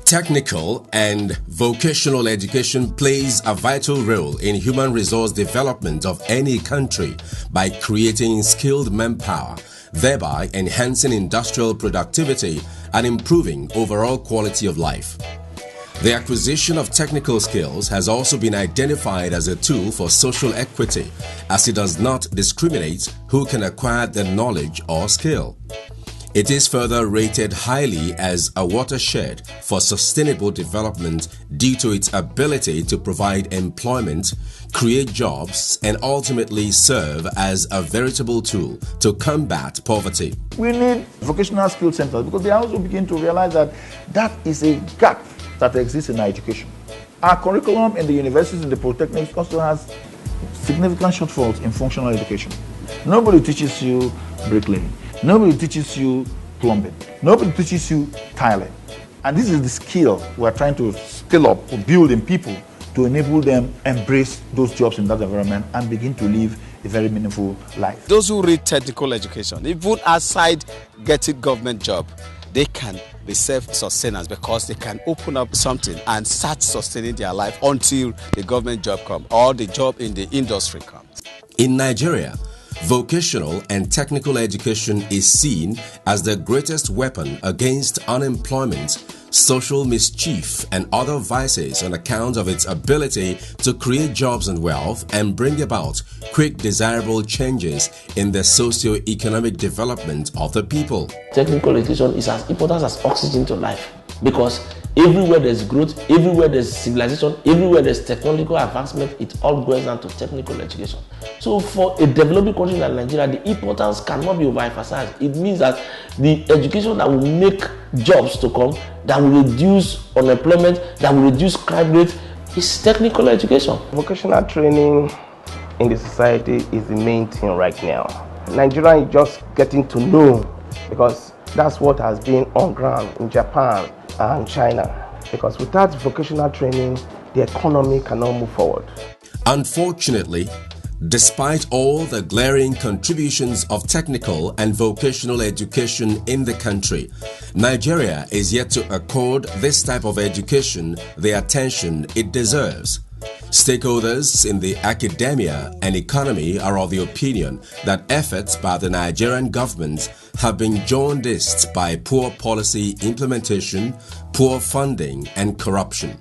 Technical and vocational education plays a vital role in human resource development of any country by creating skilled manpower, thereby enhancing industrial productivity and improving overall quality of life. The acquisition of technical skills has also been identified as a tool for social equity, as it does not discriminate who can acquire the knowledge or skill. It is further rated highly as a watershed for sustainable development due to its ability to provide employment, create jobs, and ultimately serve as a veritable tool to combat poverty. We need vocational skill centers because they also begin to realize that that is a gap that exists in our education. Our curriculum in the universities and the polytechnics also has significant shortfalls in functional education. Nobody teaches you bricklaying. Nobody teaches you plumbing. Nobody teaches you tiling. And this is the skill we're trying to scale up, to build in people to enable them embrace those jobs in that environment and begin to live a very meaningful life. Those who read technical education, even outside getting government job, they can be self-sustainers because they can open up something and start sustaining their life until the government job comes or the job in the industry comes. In Nigeria, vocational and technical education is seen as the greatest weapon against unemployment, social mischief, and other vices on account of its ability to create jobs and wealth and bring about quick desirable changes in the socio-economic development of the people. Technical education is as important as oxygen to life because everywhere there's growth, everywhere there's civilization, everywhere there's technological advancement, it all goes down to technical education. So for a developing country like Nigeria, the importance cannot be overemphasized. It means that the education that will make jobs to come, that will reduce unemployment, that will reduce crime rate, is technical education. Vocational training in the society is the main thing right now. Nigeria is just getting to know because that's what has been on ground in Japan and China, because without vocational training, the economy cannot move forward. Unfortunately, despite all the glaring contributions of technical and vocational education in the country, Nigeria is yet to accord this type of education the attention it deserves. Stakeholders in the academia and economy are of the opinion that efforts by the Nigerian government have been jaundiced by poor policy implementation, poor funding, and corruption.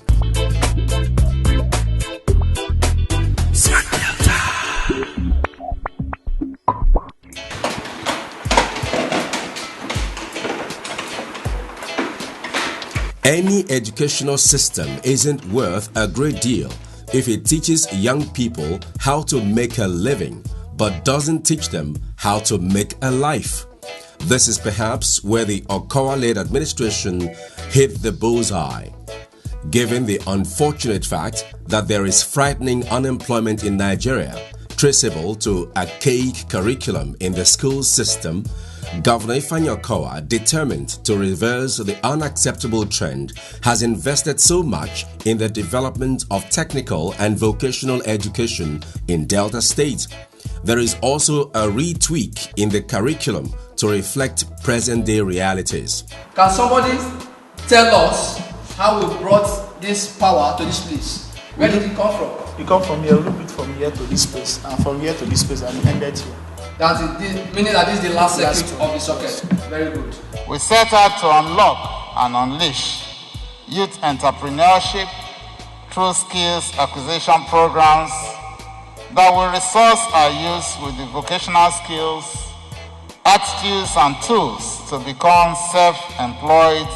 Any educational system isn't worth a great deal if it teaches young people how to make a living but doesn't teach them how to make a life. This is perhaps where the OKOWA-led administration hit the bullseye. Given the unfortunate fact that there is frightening unemployment in Nigeria, traceable to archaic curriculum in the school system, Governor Ifeanyi Okowa, determined to reverse the unacceptable trend, has invested so much in the development of technical and vocational education in Delta State. There is also a retweak in the curriculum to reflect present-day realities. Can somebody tell us how we brought this power to this place? Where did it come from? You come from here, a little bit from here to this place, and from here to this place, and ended here. That's it, meaning that this is the last circuit of the socket. Very good. We set out to unlock and unleash youth entrepreneurship through skills acquisition programs that will resource our youth with the vocational skills, attitudes, and tools to become self-employed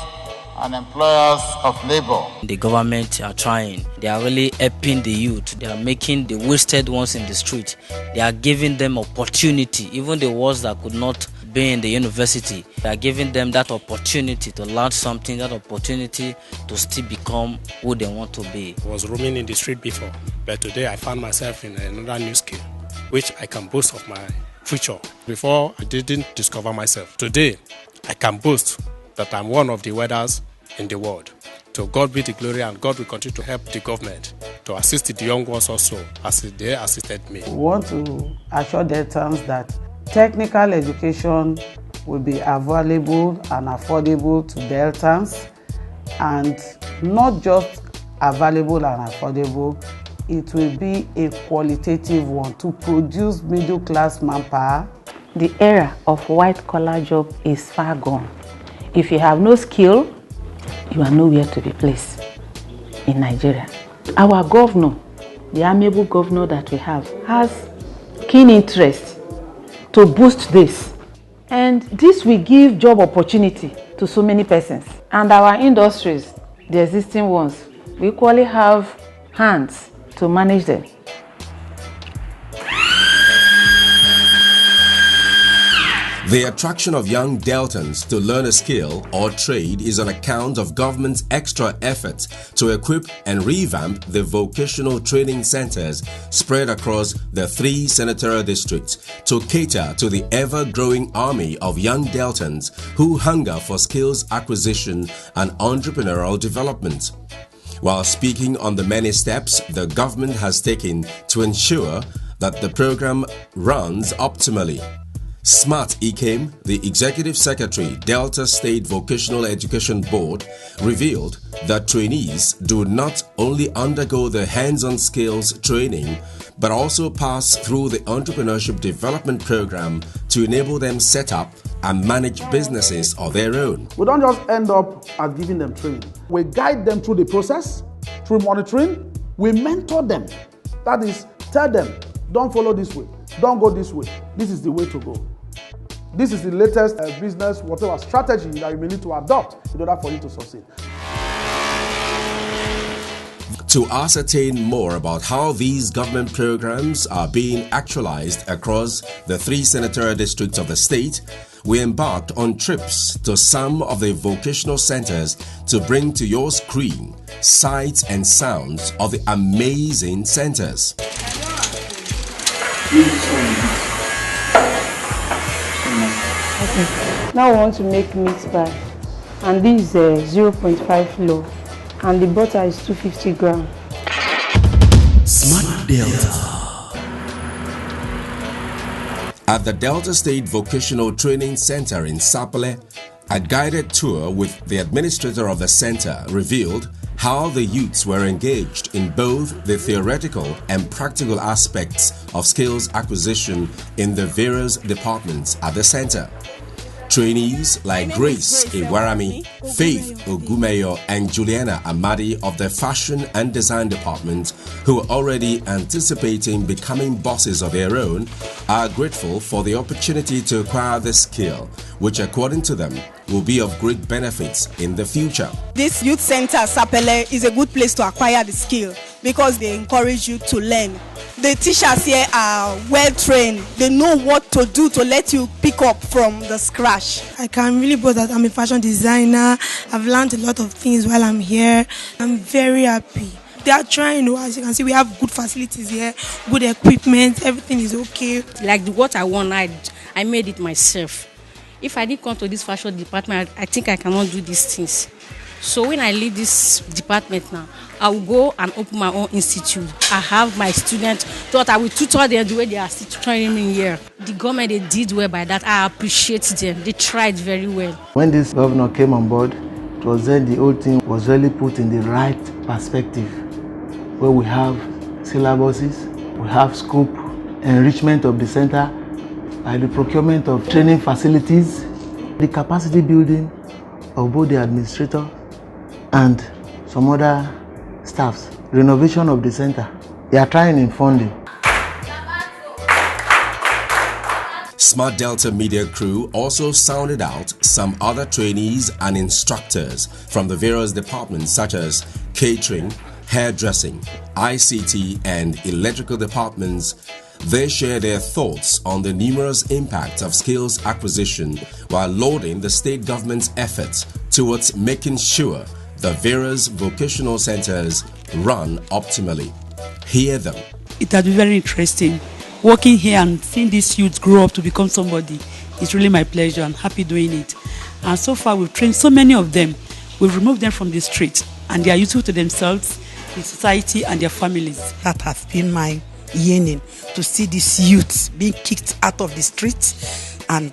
and employers of labor. The government are trying. They are really helping the youth. They are making the wasted ones in the street. They are giving them opportunity, even the ones that could not be in the university. They are giving them that opportunity to learn something, that opportunity to still become who they want to be. I was roaming in the street before, but today I found myself in another new skill, which I can boast of my future. Before, I didn't discover myself. Today, I can boast that I'm one of the welders in the world. To God be the glory, and God will continue to help the government to assist the young ones also as they assisted me. We want to assure Deltans that technical education will be available and affordable to Deltans, and not just available and affordable, it will be a qualitative one to produce middle-class manpower. The era of white-collar job is far gone. If you have no skill, you are nowhere to be placed in Nigeria. Our governor, the amiable governor that we have, has keen interest to boost this. And this will give job opportunity to so many persons. And our industries, the existing ones, we equally have hands to manage them. The attraction of young Deltans to learn a skill or trade is on account of government's extra efforts to equip and revamp the vocational training centers spread across the 3 senatorial districts to cater to the ever-growing army of young Deltans who hunger for skills acquisition and entrepreneurial development. While speaking on the many steps the government has taken to ensure that the program runs optimally, Smart Ikem, the Executive Secretary, Delta State Vocational Education Board, revealed that trainees do not only undergo the hands-on skills training, but also pass through the Entrepreneurship Development Program to enable them set up and manage businesses of their own. We don't just end up at giving them training. We guide them through the process, through monitoring. We mentor them. That is, tell them, don't follow this way, don't go this way. This is the way to go. This is the latest business, whatever strategy that you may need to adopt in order for you to succeed. To ascertain more about how these government programs are being actualized across the 3 senatorial districts of the state, we embarked on trips to some of the vocational centers to bring to your screen sights and sounds of the amazing centers. Okay. Now we want to make mixed bag, and this is 0.5 loaf, and the butter is 250 grams. Smart Delta. At the Delta State Vocational Training Center in Sapele, a guided tour with the administrator of the center revealed how the youths were engaged in both the theoretical and practical aspects of skills acquisition in the various departments at the center. Trainees like Grace Iwarami, Faith Ogumeyo, and Juliana Amadi of the Fashion and Design Department, who are already anticipating becoming bosses of their own, are grateful for the opportunity to acquire this skill, which according to them will be of great benefits in the future. This youth center, Sapele, is a good place to acquire the skill because they encourage you to learn. The teachers here are well trained. They know what to do to let you pick up from the scratch. I can really boast that I'm a fashion designer. I've learned a lot of things while I'm here. I'm very happy. They are trying, as you can see, we have good facilities here, good equipment, everything is okay. Like what I want, I made it myself. If I didn't come to this fashion department, I think I cannot do these things. So when I leave this department now, I will go and open my own institute. I have my students, thought I will tutor them the way they are still training me here. The government, they did well by that. I appreciate them. They tried very well. When this governor came on board, it was then the whole thing was really put in the right perspective, where we have syllabuses, we have scope, enrichment of the center, the procurement of training facilities, the capacity building of both the administrator and some other staffs, renovation of the center. They are trying in funding. Smart Delta Media crew also sounded out some other trainees and instructors from the various departments such as catering, hairdressing, ICT and electrical departments. They share their thoughts on the numerous impacts of skills acquisition while lauding the state government's efforts towards making sure the various vocational centers run optimally. Hear them. It has been very interesting. Working here and seeing these youths grow up to become somebody is really my pleasure. I'm happy doing it. And so far we've trained so many of them. We've removed them from the street and they are useful to themselves, the society and their families. That has been my yearning, to see these youths being kicked out of the streets and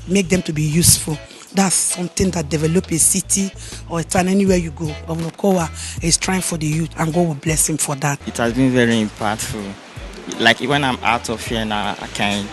make them to be useful. That's something that develop a city or a town anywhere you go. Governor OKOWA is trying for the youth, and God will bless him for that. It has been very impactful. Like when I'm out of here now, I can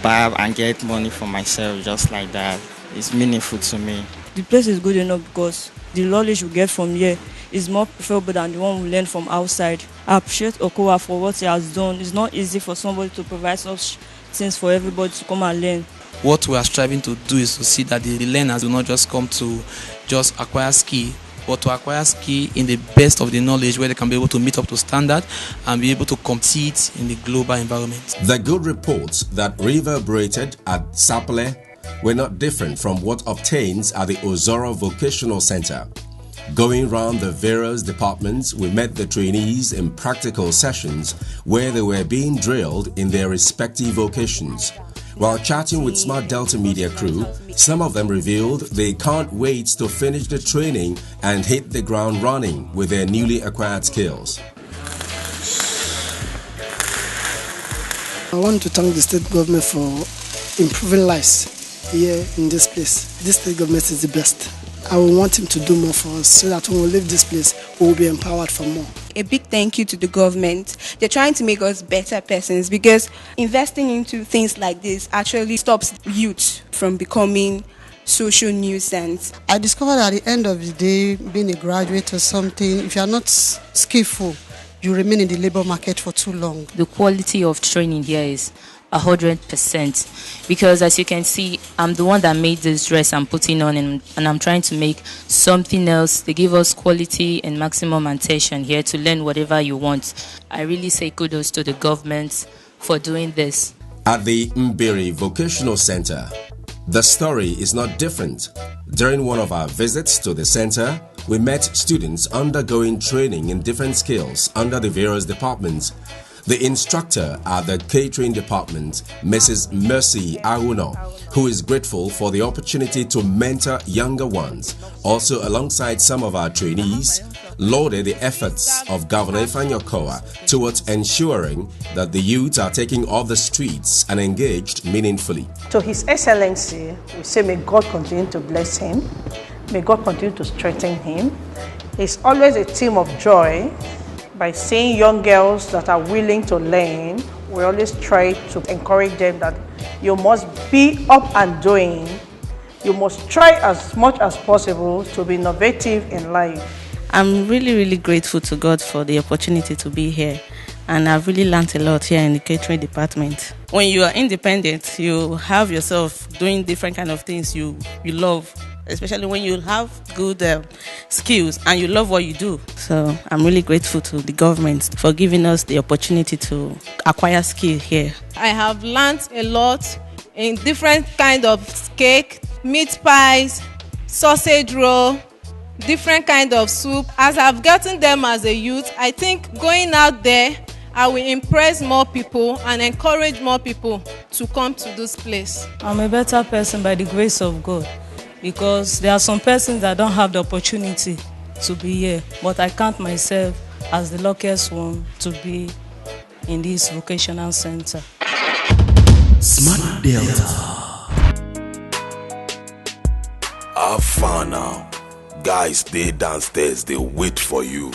buy and get money for myself just like that. It's meaningful to me. The place is good enough because the knowledge we get from here is more preferable than the one we learn from outside. I appreciate OKOWA for what he has done. It's not easy for somebody to provide such things for everybody to come and learn. What we are striving to do is to see that the learners do not just come to just acquire skill, but to acquire skill in the best of the knowledge where they can be able to meet up to standard and be able to compete in the global environment. The good reports that reverberated at Sapele were not different from what obtains at the Ozoro Vocational Center. Going round the various departments, we met the trainees in practical sessions where they were being drilled in their respective vocations. While chatting with Smart Delta Media crew, some of them revealed they can't wait to finish the training and hit the ground running with their newly acquired skills. I want to thank the state government for improving lives here in this place. This state government is the best. I will want him to do more for us so that when we leave this place, we will be empowered for more. A big thank you to the government. They're trying to make us better persons because investing into things like this actually stops youth from becoming social nuisance. I discovered at the end of the day, being a graduate or something, if you are not skillful, you remain in the labor market for too long. The quality of training here is 100% because as you can see, I'm the one that made this dress I'm putting on and I'm trying to make something else. They give us quality and maximum attention here to learn whatever you want. I really say kudos to the government for doing this. At the Mbiri Vocational Center, the story is not different. During one of our visits to the center, we met students undergoing training in different skills under the various departments. The instructor at the catering department, Mrs. Mercy Aruno, who is grateful for the opportunity to mentor younger ones, also alongside some of our trainees, lauded the efforts of Governor Ifeanyi Okowa towards ensuring that the youth are taking off the streets and engaged meaningfully. To His Excellency, we say may God continue to bless him, may God continue to strengthen him. It's always a theme of joy. By seeing young girls that are willing to learn, we always try to encourage them that you must be up and doing. You must try as much as possible to be innovative in life. I'm really grateful to God for the opportunity to be here. And I've really learned a lot here in the catering department. When you are independent, you have yourself doing different kind of things you love. Especially when you have good skills and you love what you do. So I'm really grateful to the government for giving us the opportunity to acquire skill here. I have learned a lot in different kind of cake, meat pies, sausage roll, different kind of soup. As I've gotten them as a youth, I think going out there, I will impress more people and encourage more people to come to this place. I'm a better person by the grace of God. Because there are some persons that don't have the opportunity to be here, but I count myself as the luckiest one to be in this vocational center. Smart Delta. Have fun now. Guys, stay downstairs, they wait for you.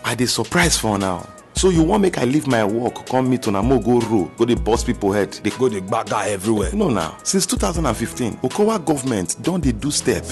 I dey surprise for now. So you want make I leave my work, come meet on Amo go road, go the boss people head. They go the bagger everywhere. No now. Since 2015, OKOWA government don't they do step.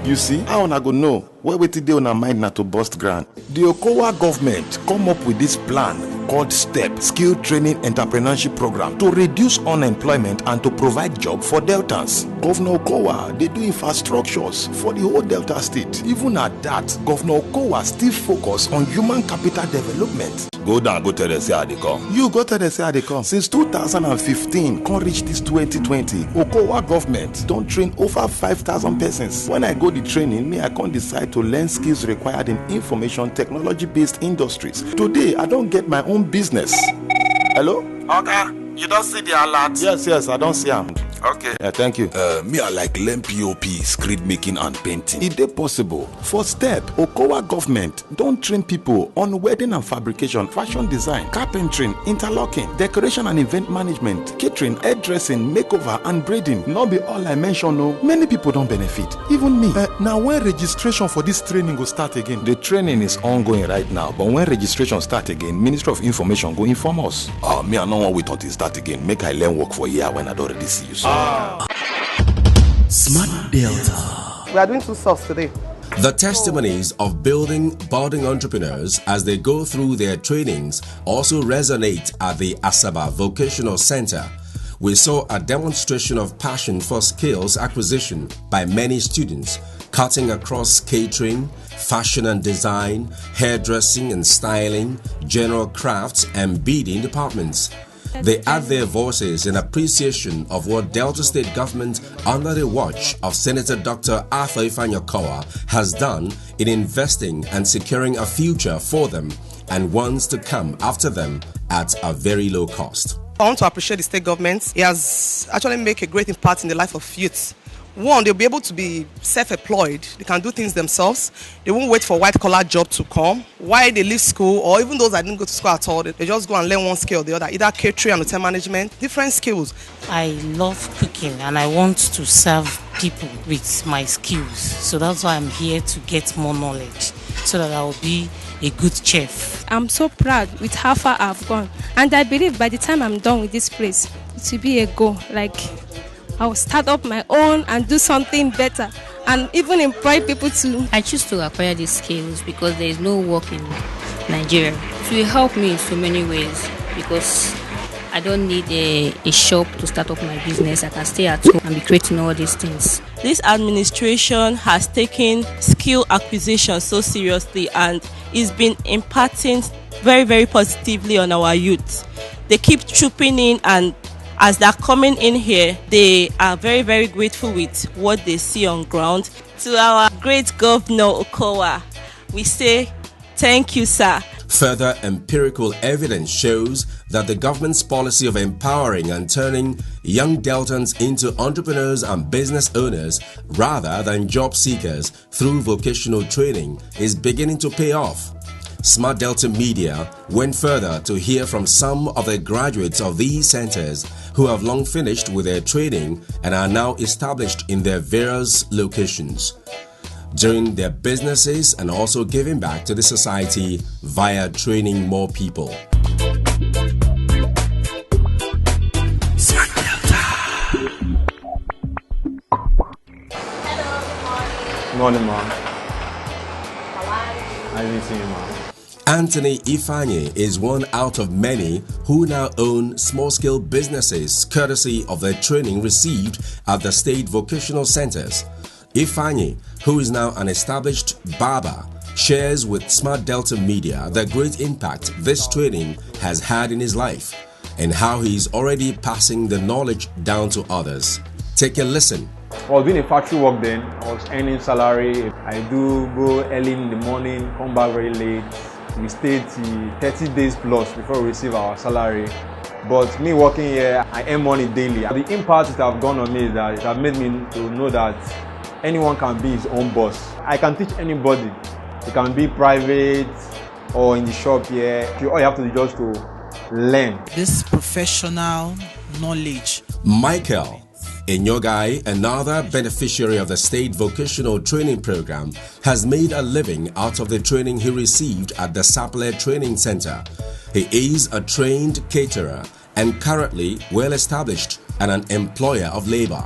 You see, how una go know? Where wait dey on a mind not to bust ground. The OKOWA government come up with this plan called STEP, Skill Training Entrepreneurship Program, to reduce unemployment and to provide job for Deltans. Governor OKOWA, they do infrastructures for the whole Delta state. Even at that, Governor OKOWA still focus on human capital development. Go down, go tell them say how they come. You go tell them say how they come. Since 2015, come reach this 2020, OKOWA government don't train over 5,000 persons. When I go the training, me I can't decide to learn skills required in information technology-based industries. Today, I don't get my own business. Hello? Okay, you don't see the alert? Yes, I don't see them. Okay. Thank you. Me, I like learn POP, screen making and painting. It is possible. For STEP, OKOWA government don't train people on wedding and fabrication, fashion design, carpentry, interlocking, decoration and event management, catering, hairdressing, makeover and braiding. Not be all I mention, no. Many people don't benefit, even me. Now when registration for this training will start again? The training is ongoing right now, but when registration start again, Ministry of Information go inform us. Me, I don't want to wait until start again. Make I learn work for a year when I don't already see you. So. Smart Delta. We are doing 2 softs today. The testimonies of budding entrepreneurs as they go through their trainings also resonate at the Asaba Vocational Center. We saw a demonstration of passion for skills acquisition by many students, cutting across catering, fashion and design, hairdressing and styling, general crafts and beading departments. They add their voices in appreciation of what Delta State government under the watch of Senator Dr. Arthur Ifeanyi has done in investing and securing a future for them and ones to come after them at a very low cost. I want to appreciate the state government. It has actually made a great impact in the life of youth. One, they'll be able to be self-employed. They can do things themselves. They won't wait for white-collar job to come. While they leave school, or even those that didn't go to school at all, they just go and learn one skill or the other, either catering and hotel management, different skills. I love cooking and I want to serve people with my skills. So that's why I'm here to get more knowledge so that I will be a good chef. I'm so proud with how far I've gone. And I believe by the time I'm done with this place, it will be a goal. Like, I'll start up my own and do something better and even employ people too. I choose to acquire these skills because there is no work in Nigeria. It will help me in so many ways because I don't need a shop to start up my business. I can stay at home and be creating all these things. This administration has taken skill acquisition so seriously and it's been impacting very, very positively on our youth. They keep trooping in, and as they're coming in here, they are very, very grateful with what they see on ground. To our great Governor Okowa, we say thank you, sir. Further empirical evidence shows that the government's policy of empowering and turning young Deltans into entrepreneurs and business owners rather than job seekers through vocational training is beginning to pay off. Smart Delta Media went further to hear from some of the graduates of these centers who have long finished with their training and are now established in their various locations, doing their businesses and also giving back to the society via training more people. Smart Delta. Good morning, ma'am. Nice meeting you, ma'am. Anthony Ifeanyi is one out of many who now own small-scale businesses courtesy of their training received at the state vocational centers. Ifeanyi, who is now an established barber, shares with Smart Delta Media the great impact this training has had in his life and how he is already passing the knowledge down to others. Take a listen. I was doing a factory work then. I was earning salary. I do go early in the morning, come back very late. We stayed till 30 days plus before we receive our salary. But me working here, I earn money daily. The impact it has gone on me is that it has made me to know that anyone can be his own boss. I can teach anybody. It can be private or in the shop here. All you have to do is just to learn. This professional knowledge. Michael Enyogai, another beneficiary of the state vocational training program, has made a living out of the training he received at the Sapele Training Center. He is a trained caterer and currently well established and an employer of labor.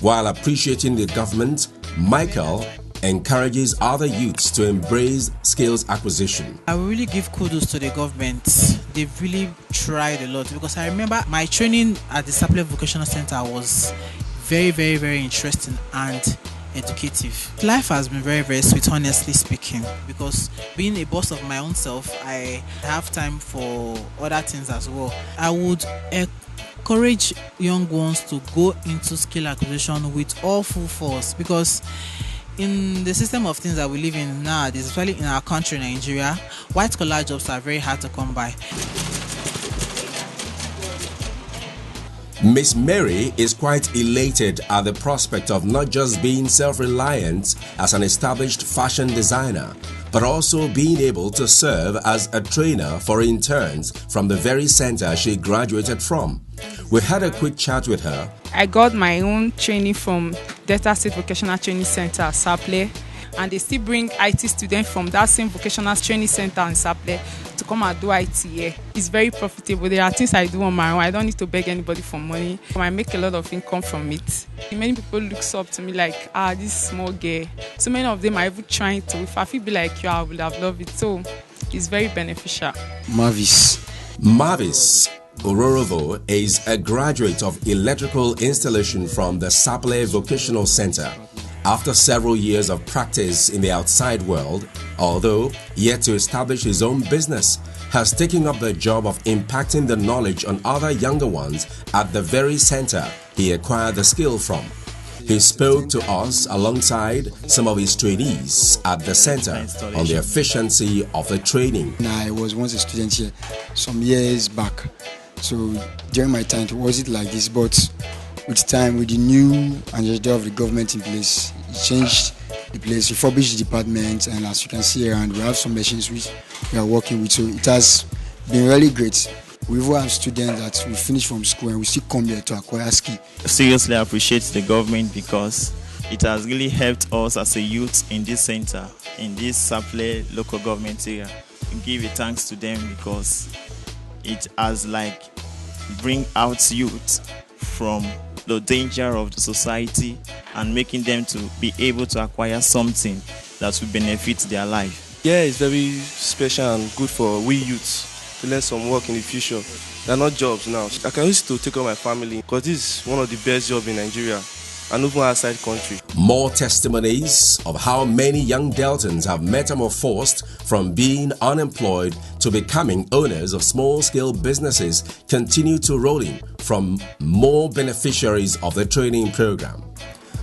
While appreciating the government, Michael encourages other youths to embrace skills acquisition. I will really give kudos to the government. They've really tried a lot because I remember my training at the Sapele Vocational Center was very, very, very interesting and educative. Life has been very, very sweet, honestly speaking, because being a boss of my own self, I have time for other things as well. I would encourage young ones to go into skill acquisition with all full force because in the system of things that we live in nowadays, especially in our country, Nigeria, white-collar jobs are very hard to come by. Miss Mary is quite elated at the prospect of not just being self-reliant as an established fashion designer, but also being able to serve as a trainer for interns from the very center she graduated from. We had a quick chat with her. I got my own training from Delta State Vocational Training Center, Saple, and they still bring IT students from that same vocational training center in Saple to come and do IT here. It's very profitable. There are things I do on my own. I don't need to beg anybody for money. I make a lot of income from it. Many people look up to me like, this small girl. So many of them are even trying to. If I feel like you, I would have loved it. So it's very beneficial. Mavis Ororovo is a graduate of electrical installation from the Saple Vocational Center. After several years of practice in the outside world, although yet to establish his own business, has taken up the job of impacting the knowledge on other younger ones at the very center he acquired the skill from. He spoke to us alongside some of his trainees at the center on the efficiency of the training. I was once a student here some years back, so during my time it wasn't like this, but with time, with the new agenda of the government in place, it changed the place, refurbished the department, and as you can see around, we have some machines which we are working with, so it has been really great. We even have students that we finish from school and we still come here to acquire skill. Seriously, I appreciate the government because it has really helped us as a youth in this center, in this Saple local government area. We give a thanks to them because it has bring out youth from the danger of the society and making them to be able to acquire something that will benefit their life. Yeah, it's very special and good for we youths to learn some work in the future. They're not jobs now. I can use it to take care of my family because this is one of the best jobs in Nigeria and even outside country. More testimonies of how many young Deltans have metamorphosed from being unemployed to becoming owners of small-scale businesses continue to roll in from more beneficiaries of the training program.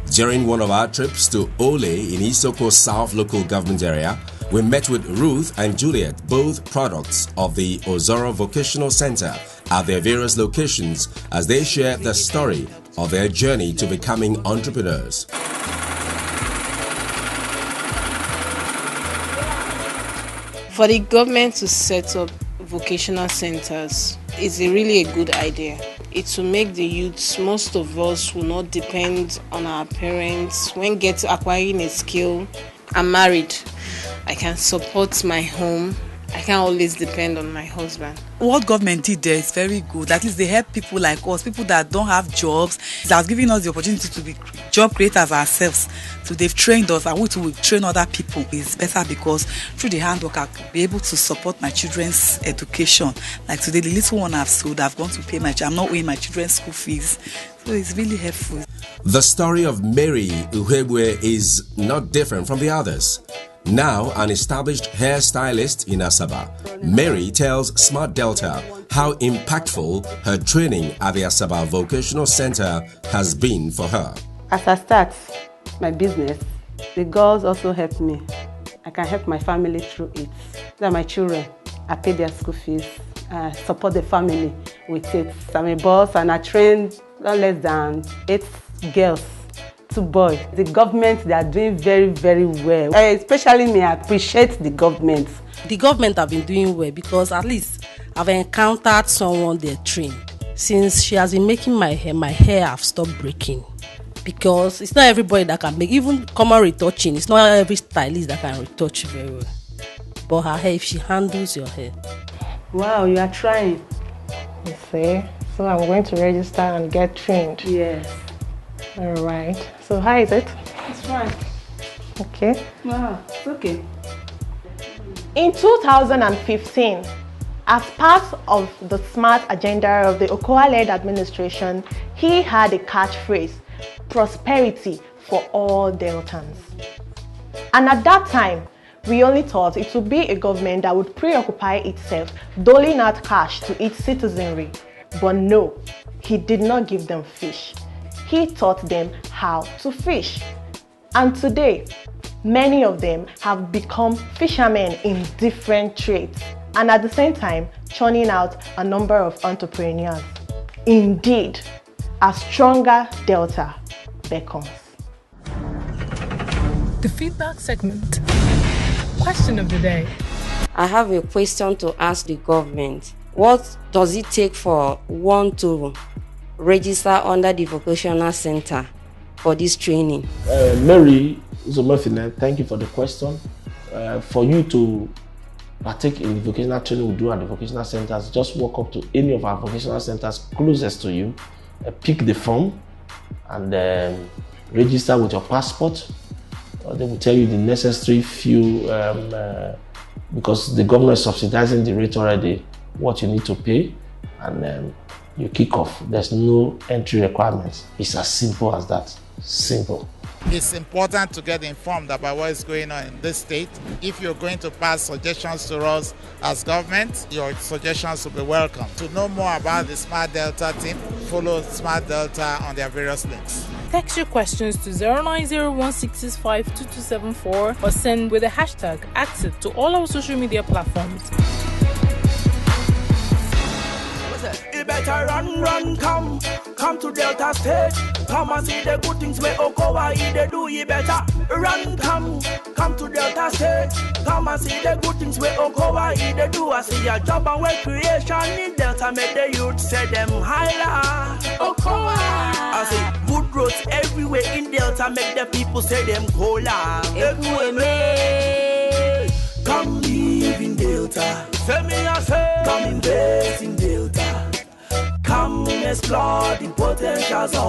During one of our trips to Ole in Isoko South local government area, we met with Ruth and Juliet, both products of the Ozora Vocational Center, at their various locations as they shared the story of their journey to becoming entrepreneurs. For the government to set up vocational centers is really a good idea. It will make the youths, most of us will not depend on our parents. When acquiring a skill, I'm married. I can support my home. I can't always depend on my husband. What government did there is very good. At least they help people like us, people that don't have jobs. It has given us the opportunity to be job creators ourselves. So they've trained us and we will train other people. It's better because through the handwork I'll be able to support my children's education. Like today, the little one I've sold, I've gone to pay I'm not owing my children's school fees. So it's really helpful. The story of Mary Uhebwe is not different from the others. Now an established hairstylist in Asaba, Mary tells Smart Delta how impactful her training at the Asaba Vocational Center has been for her. As I start my business, the girls also help me. I can help my family through it. These are my children. I pay their school fees. I support the family with it. I'm a boss and I train not less than 8 girls. 2 boys. The government, they are doing very, very well. Especially me, I appreciate the government. The government have been doing well because at least I've encountered someone they trained. Since she has been making my hair have stopped breaking. Because it's not everybody that can make, even common retouching, it's not every stylist that can retouch very well. But her hair, if she handles your hair. Wow, you are trying. You see? So I'm going to register and get trained. Yes. All right. So how is it? It's fine. Okay. Wow, it's okay. In 2015, as part of the SMART agenda of the OKOWA-led administration, he had a catchphrase, prosperity for all Deltans. And at that time, we only thought it would be a government that would preoccupy itself doling out cash to its citizenry. But no, he did not give them fish. He taught them how to fish. And today, many of them have become fishermen in different trades and at the same time churning out a number of entrepreneurs. Indeed, a stronger Delta beckons. The feedback segment. Question of the day. I have a question to ask the government. What does it take for one to register under the vocational center for this training? Mary Zomafine, thank you for the question. For you to partake in the vocational training we do at the vocational centers, just walk up to any of our vocational centers closest to you, pick the form, and register with your passport. They will tell you the necessary few, because the government is subsidizing the rate already, what you need to pay, and you kick off. There's no entry requirements. It's as simple as that. Simple. It's important to get informed about what is going on in this state. If you're going to pass suggestions to us as government, your suggestions will be welcome. To know more about the Smart Delta team, follow Smart Delta on their various links. Text your questions to 09016652274 or send with the hashtag active to all our social media platforms. You better run, come to Delta State. Come and see the good things where OKOWA'S they do. You better run, come to Delta State. Come and see the good things where OKOWA'S they do. I see a job and work creation in Delta, make the youth say them highlight. OKOWA'S. I see good roads everywhere in Delta, make the people say them cola. Come live in Delta. Say me I say, come invest in Delta. Come explore the potentials of